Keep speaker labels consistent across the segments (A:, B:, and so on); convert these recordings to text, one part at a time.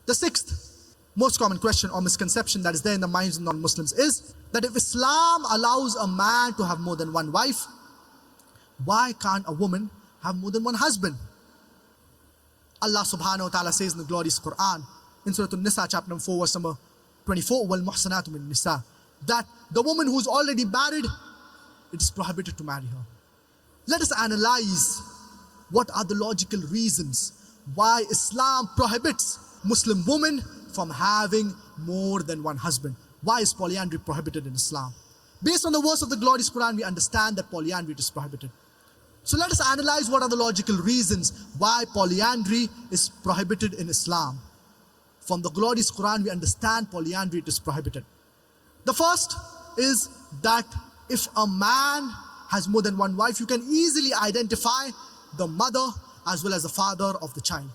A: The sixth most common question or misconception that is there in the minds of non-Muslims is that if Islam allows a man to have more than one wife, why can't a woman have more than one husband? Allah subhanahu wa ta'ala says in the glorious Quran, in Surah An-Nisa chapter number 4 verse number 24, وَالْمُحْسَنَاتُ مِنَ النِّسَاءِ, that the woman who is already married, it is prohibited to marry her. Let us analyze what are the logical reasons why Islam prohibits Muslim women from having more than one husband. Why is polyandry prohibited in Islam? Based on the verse of the glorious Quran, we understand that polyandry is prohibited. So let us analyze what are the logical reasons why polyandry is prohibited in Islam. From the glorious Quran, we understand polyandry is prohibited. The first is that if a man has more than one wife, you can easily identify the mother as well as the father of the child.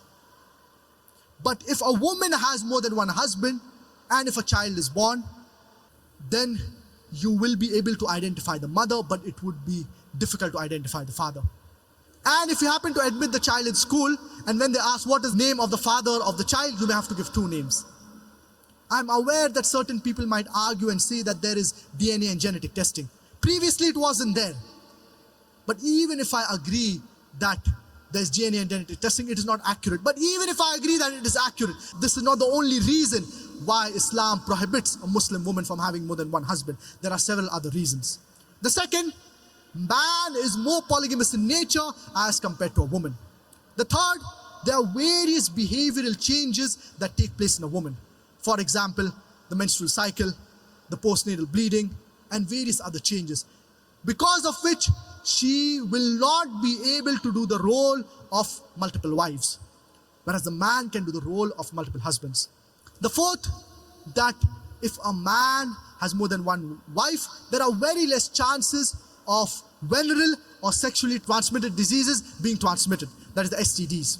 A: But if a woman has more than one husband and if a child is born, then you will be able to identify the mother, but it would be difficult to identify the father. And if you happen to admit the child in school, and when they ask what is the name of the father of the child, you may have to give two names. I'm aware that certain people might argue and say that there is DNA and genetic testing. Previously it wasn't there. But even if I agree that there's DNA and genetic testing, it is not accurate. But even if I agree that it is accurate, this is not the only reason why Islam prohibits a Muslim woman from having more than one husband. There are several other reasons. The second, man is more polygamous in nature as compared to a woman. The third, there are various behavioral changes that take place in a woman. For example, the menstrual cycle, the postnatal bleeding, and various other changes, because of which she will not be able to do the role of multiple wives, whereas the man can do the role of multiple husbands. The fourth, that if a man has more than one wife, there are very less chances of venereal or sexually transmitted diseases being transmitted, that is the STDs.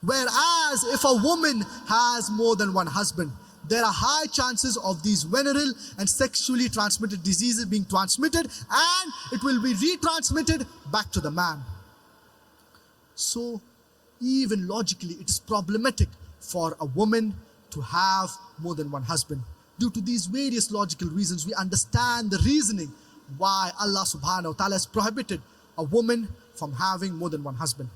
A: Whereas if a woman has more than one husband, there are high chances of these venereal and sexually transmitted diseases being transmitted, and it will be retransmitted back to the man. So even logically, it is problematic for a woman to have more than one husband. Due to these various logical reasons, we understand the reasoning why Allah subhanahu wa ta'ala has prohibited a woman from having more than one husband.